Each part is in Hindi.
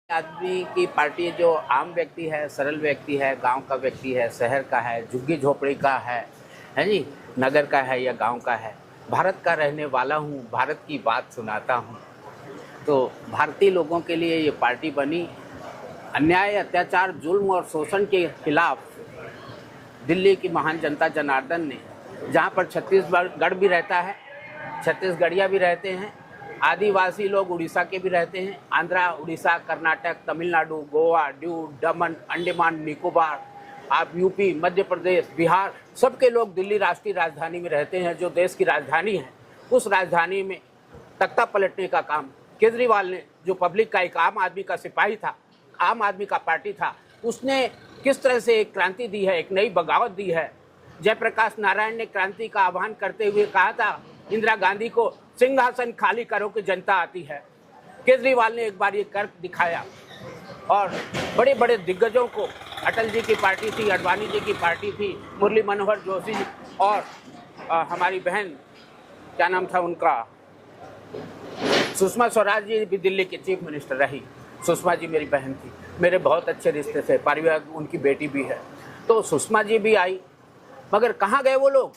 आदमी की पार्टी जो आम व्यक्ति है, सरल व्यक्ति है, गांव का व्यक्ति है, शहर का है, झुग्गी झोपड़ी का है जी, नगर का है या गांव का है, भारत का रहने वाला हूं, भारत की बात सुनाता हूं। तो भारतीय लोगों के लिए ये पार्टी बनी। अन्याय, अत्याचार, जुल्म और शोषण के खिलाफ दिल्ली की महान जनता जनार्दन ने, जहां पर छत्तीसगढ़ भी रहता है, छत्तीसगढ़िया भी रहते हैं, आदिवासी लोग उड़ीसा के भी रहते हैं, आंध्रा, उड़ीसा, कर्नाटक, तमिलनाडु, गोवा, दीव, दमन, अंडमान निकोबार, आप यूपी, मध्य प्रदेश, बिहार, सबके लोग दिल्ली राष्ट्रीय राजधानी में रहते हैं, जो देश की राजधानी है। उस राजधानी में तख्ता पलटने का काम केजरीवाल ने, जो पब्लिक का एक आम आदमी का सिपाही था, आम आदमी का पार्टी था, उसने किस तरह से एक क्रांति दी है, एक नई बगावत दी है। जयप्रकाश नारायण ने क्रांति का आह्वान करते हुए कहा था इंदिरा गांधी को, सिंहासन खाली करो कि जनता आती है। केजरीवाल ने एक बार ये कर दिखाया और बड़े बड़े दिग्गजों को, अटल जी की पार्टी थी, अडवाणी जी की पार्टी थी, मुरली मनोहर जोशी और हमारी बहन, क्या नाम था उनका, सुषमा स्वराज जी भी दिल्ली की चीफ मिनिस्टर रही। सुषमा जी मेरी बहन थी, मेरे बहुत अच्छे रिश्ते थे, परिवार उनकी बेटी भी है। तो सुषमा जी भी आई, मगर कहाँ गए वो लोग?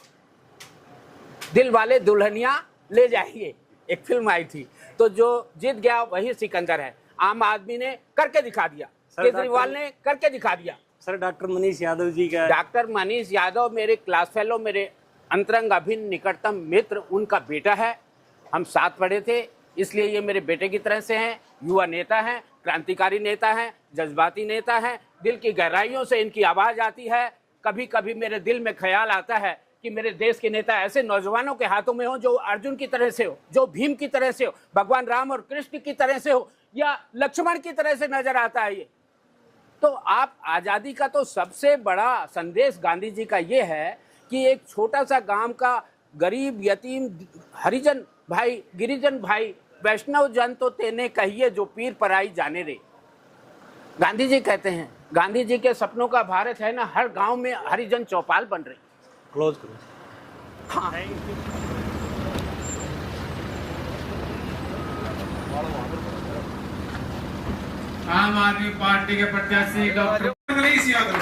दिल वाले दुल्हनिया ले जाइए, एक फिल्म आई थी। तो जो जीत गया वही सिकंदर है। आम आदमी ने करके दिखा दिया, केजरीवाल ने करके दिखा दिया। सर, डॉक्टर मनीष यादव जी का, डॉक्टर मनीष यादव मेरे क्लास फेलो, मेरे अंतरंग अभिन्न निकटतम मित्र, उनका बेटा है। हम साथ पढ़े थे, इसलिए ये मेरे बेटे की तरह से हैं। युवा नेता हैं, क्रांतिकारी नेता हैं, जज्बाती नेता हैं। दिल की गहराइयों से इनकी आवाज़ आती है। कभी कभी मेरे दिल में ख्याल आता है कि मेरे देश के नेता ऐसे नौजवानों के हाथों में हो, जो अर्जुन की तरह से हो, जो भीम की तरह से हो, भगवान राम और कृष्ण की तरह से हो, या लक्ष्मण की तरह से नजर आता है ये। तो आप आज़ादी का तो सबसे बड़ा संदेश गांधी जी का ये है कि एक छोटा सा गांव का गरीब, यतीम, हरिजन भाई, गिरिजन भाई, वैष्णव जन तो तेने कहिए, जो पीर पराई जाने रे। गांधी जी कहते हैं, गांधी जी के सपनों का भारत है ना, हर गांव में हरिजन चौपाल बन रही। क्लोज करो। हाँ, आम आदमी पार्टी के प्रत्याशी डॉक्टर मनीष यादव।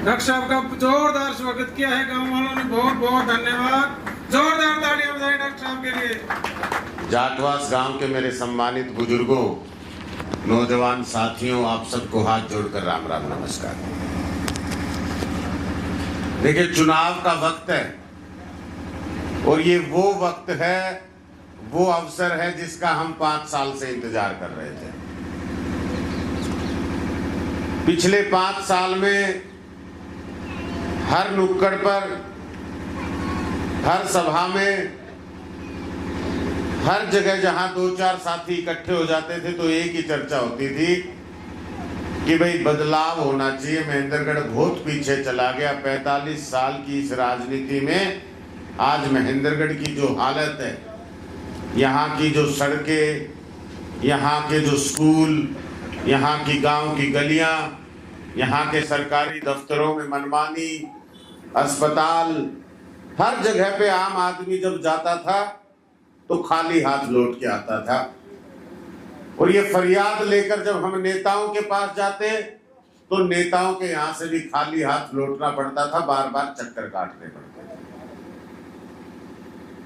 डॉक्टर साहब का जोरदार स्वागत किया है गांव वालों ने, बहुत बहुत धन्यवाद। जोरदार तालियां बजाएं डॉक्टर साहब के लिए। जाटवास गांव के मेरे सम्मानित बुजुर्गों, नौजवान साथियों, आप सबको हाथ जोड़कर राम राम नमस्कार। देखिए, चुनाव का वक्त है और ये वो वक्त है, वो अवसर है जिसका हम 5 साल से इंतजार कर रहे थे। पिछले 5 साल में हर नुक्कड़ पर, हर सभा में, हर जगह जहां 2-4 साथी इकट्ठे हो जाते थे तो एक ही चर्चा होती थी कि भाई बदलाव होना चाहिए। महेंद्रगढ़ बहुत पीछे चला गया। 45 साल की इस राजनीति में आज महेंद्रगढ़ की जो हालत है, यहाँ की जो सड़कें, यहाँ के जो स्कूल, यहाँ की गांव की गलियां, यहाँ के सरकारी दफ्तरों में मनमानी, अस्पताल, हर जगह पे आम आदमी जब जाता था तो खाली हाथ लौट के आता था। और ये फरियाद लेकर जब हम नेताओं के पास जाते तो नेताओं के यहाँ से भी खाली हाथ लौटना पड़ता था, बार बार चक्कर काटने पड़ते थे।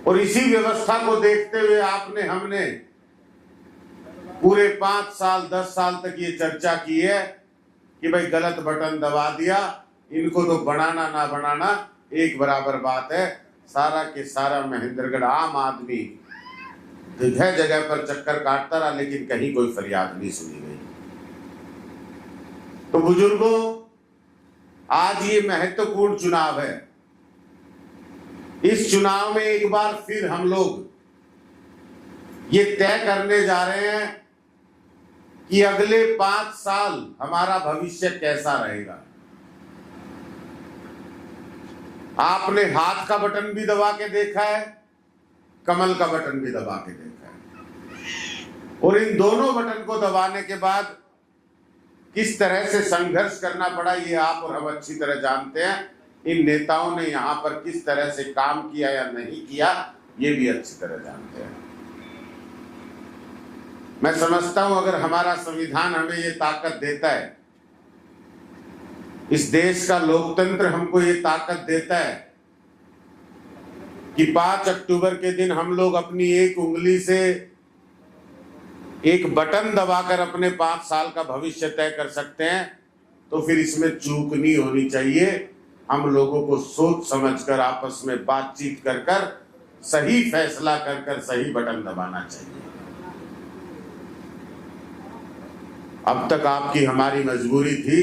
और इसी व्यवस्था को देखते हुए आपने, हमने पूरे 5 साल 10 साल तक ये चर्चा की है कि भाई गलत बटन दबा दिया, इनको तो बनाना ना बनाना एक बराबर बात है। सारा के सारा महेंद्रगढ़ आम आदमी जगह जगह पर चक्कर काटता रहा, लेकिन कहीं कोई फरियाद नहीं सुनी गई। तो बुजुर्गों, आज ये महत्वपूर्ण चुनाव है। इस चुनाव में एक बार फिर हम लोग ये तय करने जा रहे हैं कि अगले 5 साल हमारा भविष्य कैसा रहेगा। आपने हाथ का बटन भी दबा के देखा है, कमल का बटन भी दबा के देखा है, और इन दोनों बटन को दबाने के बाद किस तरह से संघर्ष करना पड़ा ये आप और हम अच्छी तरह जानते हैं। इन नेताओं ने यहाँ पर किस तरह से काम किया या नहीं किया ये भी अच्छी तरह जानते हैं। मैं समझता हूं अगर हमारा संविधान हमें ये ताकत देता है, इस देश का लोकतंत्र हमको ये ताकत देता है कि 5 अक्टूबर के दिन हम लोग अपनी एक उंगली से एक बटन दबाकर अपने 5 साल का भविष्य तय कर सकते हैं, तो फिर इसमें चूक नहीं होनी चाहिए। हम लोगों को सोच समझकर आपस में बातचीत कर कर सही फैसला कर कर सही बटन दबाना चाहिए। अब तक आपकी हमारी मजबूरी थी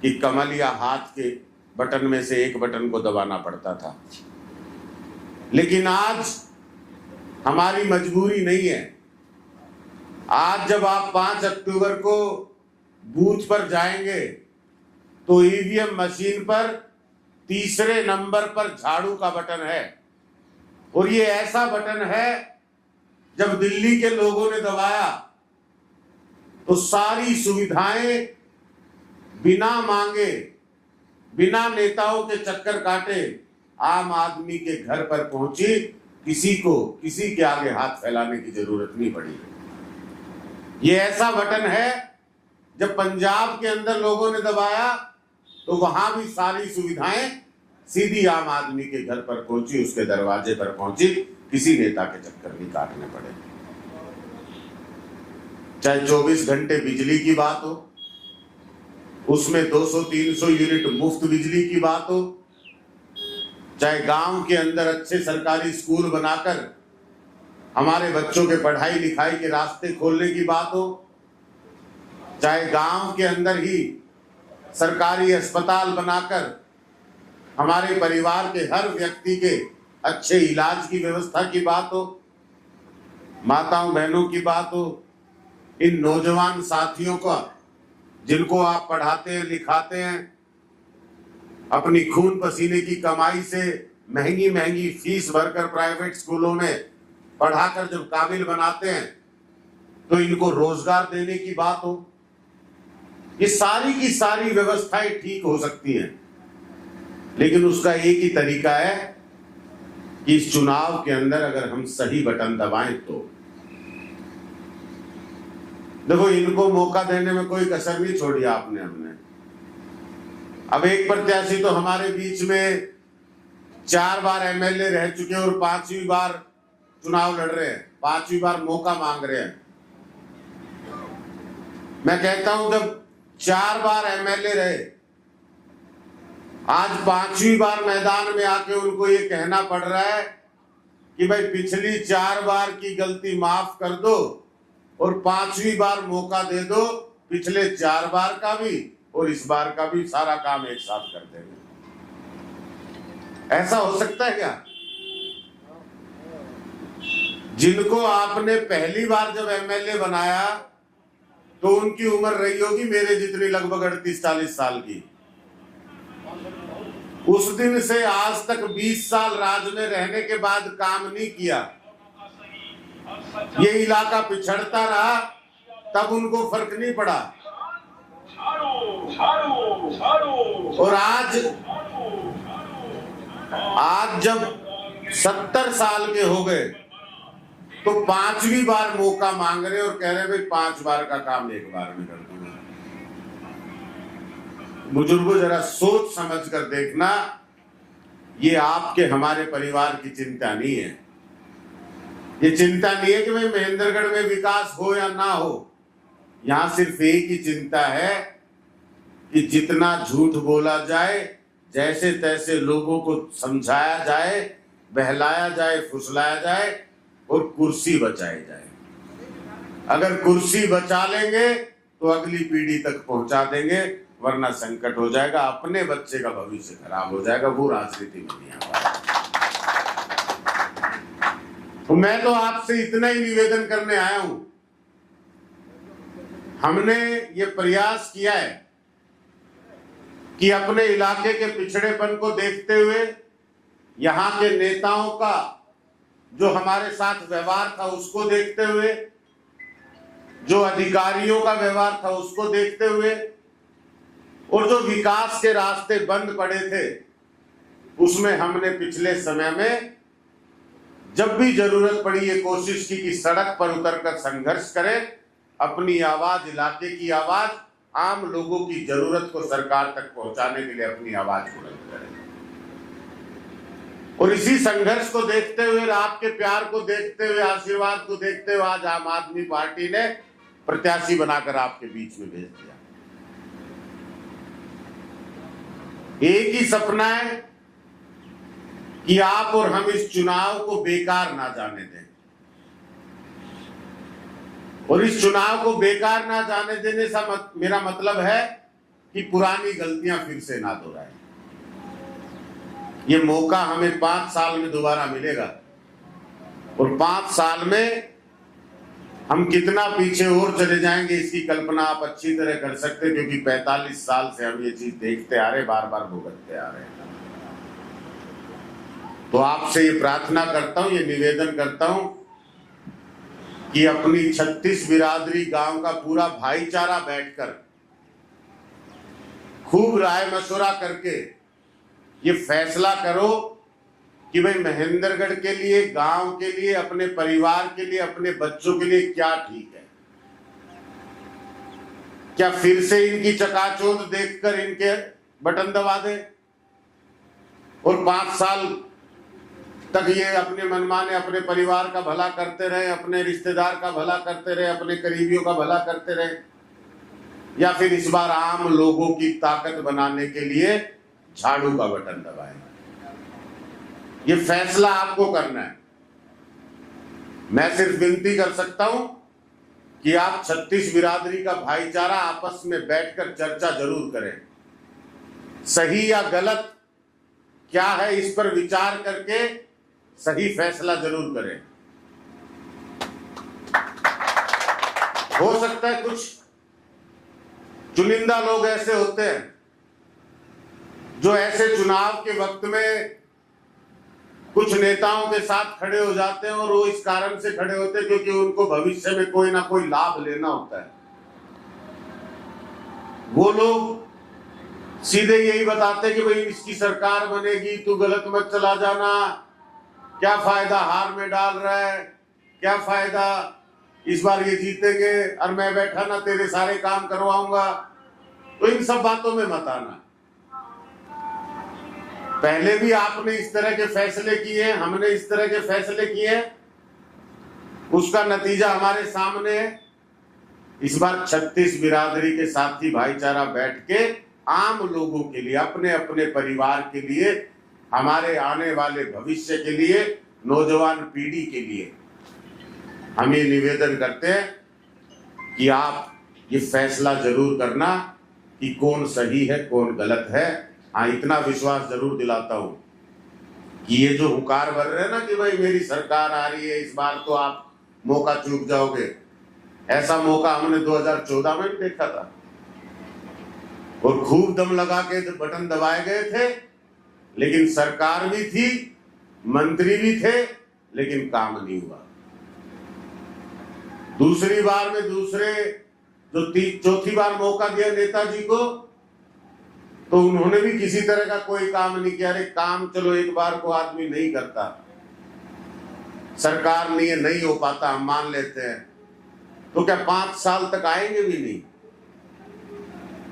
कि कमल या हाथ के बटन में से एक बटन को दबाना पड़ता था, लेकिन आज हमारी मजबूरी नहीं है। आज जब आप 5 अक्टूबर को बूथ पर जाएंगे तो ईवीएम मशीन पर तीसरे नंबर पर झाड़ू का बटन है, और ये ऐसा बटन है जब दिल्ली के लोगों ने दबाया तो सारी सुविधाएं बिना मांगे, बिना नेताओं के चक्कर काटे आम आदमी के घर पर पहुंची। किसी के आगे हाथ फैलाने की जरूरत नहीं पड़ी। ये ऐसा बटन है जब पंजाब के अंदर लोगों ने दबाया तो वहां भी सारी सुविधाएं सीधी आम आदमी के घर पर पहुंची, उसके दरवाजे पर पहुंची, किसी नेता के चक्कर नहीं काटने पड़े। चाहे 24 घंटे बिजली की बात हो, उसमें 200-300 यूनिट मुफ्त बिजली की बात हो, चाहे गांव के अंदर अच्छे सरकारी स्कूल बनाकर हमारे बच्चों के पढ़ाई लिखाई के रास्ते खोलने की बात हो, चाहे गांव के अंदर ही सरकारी अस्पताल बनाकर हमारे परिवार के हर व्यक्ति के अच्छे इलाज की व्यवस्था की बात हो, माताओं बहनों की बात हो, इन नौजवान साथियों का जिनको आप पढ़ाते हैं लिखाते हैं, अपनी खून पसीने की कमाई से महंगी महंगी फीस भरकर प्राइवेट स्कूलों में पढ़ाकर जब काबिल बनाते हैं तो इनको रोजगार देने की बात हो, ये सारी की सारी व्यवस्थाएं ठीक हो सकती हैं, लेकिन उसका एक ही तरीका है कि इस चुनाव के अंदर अगर हम सही बटन दबाएं तो। देखो, इनको मौका देने में कोई कसर नहीं छोड़ी आपने हमने। अब एक प्रत्याशी तो हमारे बीच में 4 बार एमएलए रह चुके और 5वीं बार चुनाव लड़ रहे हैं, 5वीं बार मौका मांग रहे हैं। मैं कहता हूं जब 4 बार एमएलए रहे, आज 5वीं बार मैदान में आके उनको ये कहना पड़ रहा है कि भाई पिछली 4 बार की गलती माफ कर दो और 5वीं बार मौका दे दो, पिछले 4 बार का भी और इस बार का भी सारा काम एक साथ कर देंगे। ऐसा हो सकता है क्या? जिनको आपने पहली बार जब एमएलए बनाया तो उनकी उम्र रही होगी मेरे जितनी, लगभग 38-40 साल की। उस दिन से आज तक 20 साल राज में रहने के बाद काम नहीं किया, ये इलाका पिछड़ता रहा, तब उनको फर्क नहीं पड़ा। और आज जब 70 साल के हो गए तो 5वीं बार मौका मांग रहे और कह रहे भाई 5 बार का काम एक बार में कर दूंगा। बुजुर्गों, जरा सोच समझ कर देखना, ये आपके हमारे परिवार की चिंता नहीं है। ये चिंता नहीं है कि भाई महेंद्रगढ़ में विकास हो या ना हो। यहां सिर्फ एक ही चिंता है कि जितना झूठ बोला जाए, जैसे तैसे लोगों को समझाया जाए, बहलाया जाए, फुसलाया जाए और कुर्सी बचाई जाए। अगर कुर्सी बचा लेंगे तो अगली पीढ़ी तक पहुंचा देंगे, वरना संकट हो जाएगा, अपने बच्चे का भविष्य खराब हो जाएगा। वो राजनीति में नहीं आता। तो मैं तो आपसे इतना ही निवेदन करने आया हूं, हमने ये प्रयास किया है कि अपने इलाके के पिछड़ेपन को देखते हुए, यहाँ के नेताओं का जो हमारे साथ व्यवहार था उसको देखते हुए, जो अधिकारियों का व्यवहार था उसको देखते हुए, और जो विकास के रास्ते बंद पड़े थे उसमें हमने पिछले समय में जब भी जरूरत पड़ी ये कोशिश की कि सड़क पर उतरकर संघर्ष करें, अपनी आवाज, इलाके की आवाज, आम लोगों की जरूरत को सरकार तक पहुंचाने के लिए अपनी आवाज बुलंद करें। और इसी संघर्ष को देखते हुए, आपके प्यार को देखते हुए, आशीर्वाद को देखते हुए आज आम आदमी पार्टी ने प्रत्याशी बनाकर आपके बीच में भेज दिया। एक ही सपना है कि आप और हम इस चुनाव को बेकार ना जाने दें, और इस चुनाव को बेकार ना जाने देने से मेरा मतलब है कि पुरानी गलतियां फिर से ना दोहराएं। ये मौका हमें 5 साल में दोबारा मिलेगा, और 5 साल में हम कितना पीछे और चले जाएंगे इसकी कल्पना आप अच्छी तरह कर सकते हैं, क्योंकि 45 साल से हम ये चीज देखते आ रहे, बार बार भुगतते आ रहे हैं। तो आपसे ये प्रार्थना करता हूं, ये निवेदन करता हूं कि अपनी 36 बिरादरी गांव का पूरा भाईचारा बैठकर खूब राय मशवरा करके ये फैसला करो कि भाई महेंद्रगढ़ के लिए, गांव के लिए, अपने परिवार के लिए, अपने बच्चों के लिए क्या ठीक है। क्या फिर से इनकी चकाचौंध देखकर इनके बटन दबा दे और 5 साल तक ये अपने मनमाने अपने परिवार का भला करते रहे, अपने रिश्तेदार का भला करते रहे, अपने करीबियों का भला करते रहे, या फिर इस बार आम लोगों की ताकत बनाने के लिए झाड़ू का बटन दबाएं। ये फैसला आपको करना है। मैं सिर्फ विनती कर सकता हूं कि आप 36 बिरादरी का भाईचारा आपस में बैठकर चर्चा जरूर करें। सही या गलत क्या है इस पर विचार करके सही फैसला जरूर करें। हो सकता है कुछ चुनिंदा लोग ऐसे होते हैं जो ऐसे चुनाव के वक्त में कुछ नेताओं के साथ खड़े हो जाते हैं, और वो इस कारण से खड़े होते हैं क्योंकि उनको भविष्य में कोई ना कोई लाभ लेना होता है। वो लोग सीधे यही बताते कि भाई इसकी सरकार बनेगी, तू गलत मत चला जाना, क्या फायदा हार में डाल रहा है, क्या फायदा, इस बार ये जीतेंगे और मैं बैठा ना तेरे सारे काम करवाऊंगा। तो इन सब बातों में मत आना। पहले भी आपने इस तरह के फैसले किए, हमने इस तरह के फैसले किए, उसका नतीजा हमारे सामने है। इस बार 36 बिरादरी के साथी भाईचारा बैठ के आम लोगों के लिए, अपने अपने परिवार के लिए, हमारे आने वाले भविष्य के लिए, नौजवान पीढ़ी के लिए हम ये निवेदन करते हैं कि आप ये फैसला जरूर करना कि कौन सही है कौन गलत है। हाँ, इतना विश्वास जरूर दिलाता हूं कि ये जो हुंकार भर रहे हैं ना कि भाई मेरी सरकार आ रही है, इस बार तो आप मौका चूक जाओगे, ऐसा मौका हमने 2014 में भी देखा था और खूब दम लगा के बटन दबाए गए थे, लेकिन सरकार भी थी, मंत्री भी थे, लेकिन काम नहीं हुआ। दूसरी बार में चौथी बार मौका दिया नेताजी को, तो उन्होंने भी किसी तरह का कोई काम नहीं किया। अरे काम चलो एक बार को आदमी नहीं करता, सरकार नहीं हो पाता, हम मान लेते हैं, तो क्या 5 साल तक आएंगे भी नहीं?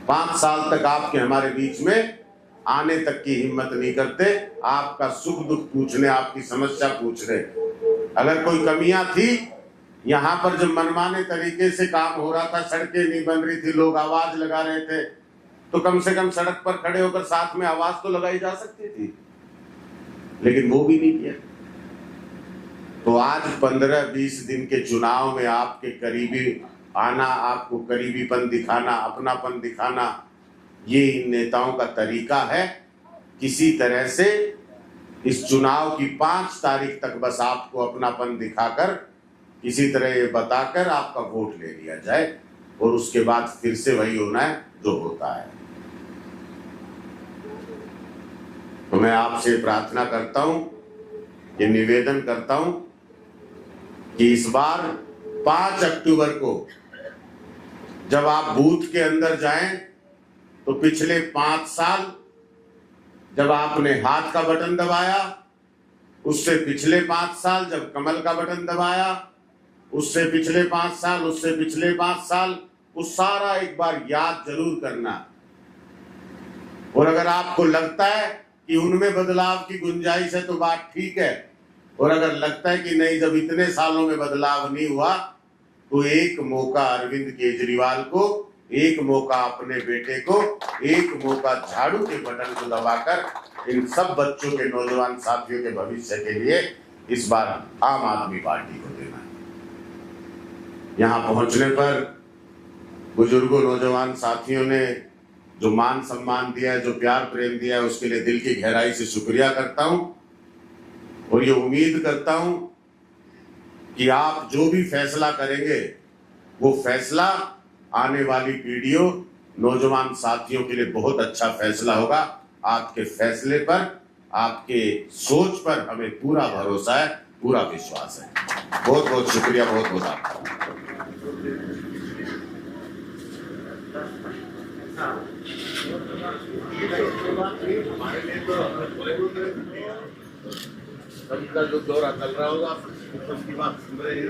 5 साल तक आपके हमारे बीच में आने तक की हिम्मत नहीं करते, आपका सुख दुख पूछने, आपकी समस्या पूछने। अगर कोई कमियां थी यहाँ पर, जब मनमाने तरीके से काम हो रहा था, सड़कें नहीं बन रही थी, लोग आवाज लगा रहे थे, तो कम से कम सड़क पर खड़े होकर साथ में आवाज तो लगाई जा सकती थी, लेकिन वो भी नहीं किया। तो आज 15-20 दिन के चुनाव में आपके करीबी आना, आपको करीबीपन दिखाना, अपनापन दिखाना, ये इन नेताओं का तरीका है। किसी तरह से इस चुनाव की 5 तारीख तक बस आपको अपनापन दिखाकर, किसी तरह ये बताकर आपका वोट ले लिया जाए, और उसके बाद फिर से वही होना है जो होता है। तो मैं आपसे प्रार्थना करता हूं, ये निवेदन करता हूं कि इस बार 5 अक्टूबर को जब आप बूथ के अंदर जाएं तो पिछले 5 साल जब आपने हाथ का बटन दबाया, उससे पिछले 5 साल जब कमल का बटन दबाया, उससे पिछले 5 साल, उससे पिछले 5 साल, वो सारा एक बार याद जरूर करना। और अगर आपको लगता है कि उनमें बदलाव की गुंजाइश है तो बात ठीक है, और अगर लगता है कि नहीं, जब इतने सालों में बदलाव नहीं हुआ, तो एक मौका अरविंद केजरीवाल को, एक मौका अपने बेटे को, एक मौका झाड़ू के बटन को दबाकर इन सब बच्चों के, नौजवान साथियों के भविष्य के लिए इस बार आम आदमी पार्टी को देना है। यहाँ पहुंचने पर बुजुर्गों, नौजवान साथियों ने जो मान सम्मान दिया है, जो प्यार प्रेम दिया है, उसके लिए दिल की गहराई से शुक्रिया करता हूं। और ये उम्मीद करता हूं कि आप जो भी फैसला करेंगे वो फैसला आने वाली पीढ़ियों, नौजवान साथियों के लिए बहुत अच्छा फैसला होगा। आपके फैसले पर, आपके सोच पर हमें पूरा भरोसा है, पूरा विश्वास है। बहुत बहुत शुक्रिया, बहुत बहुत आपका। का जो दौरा चल रहा होगा उसकी बात सुन रहे हैं।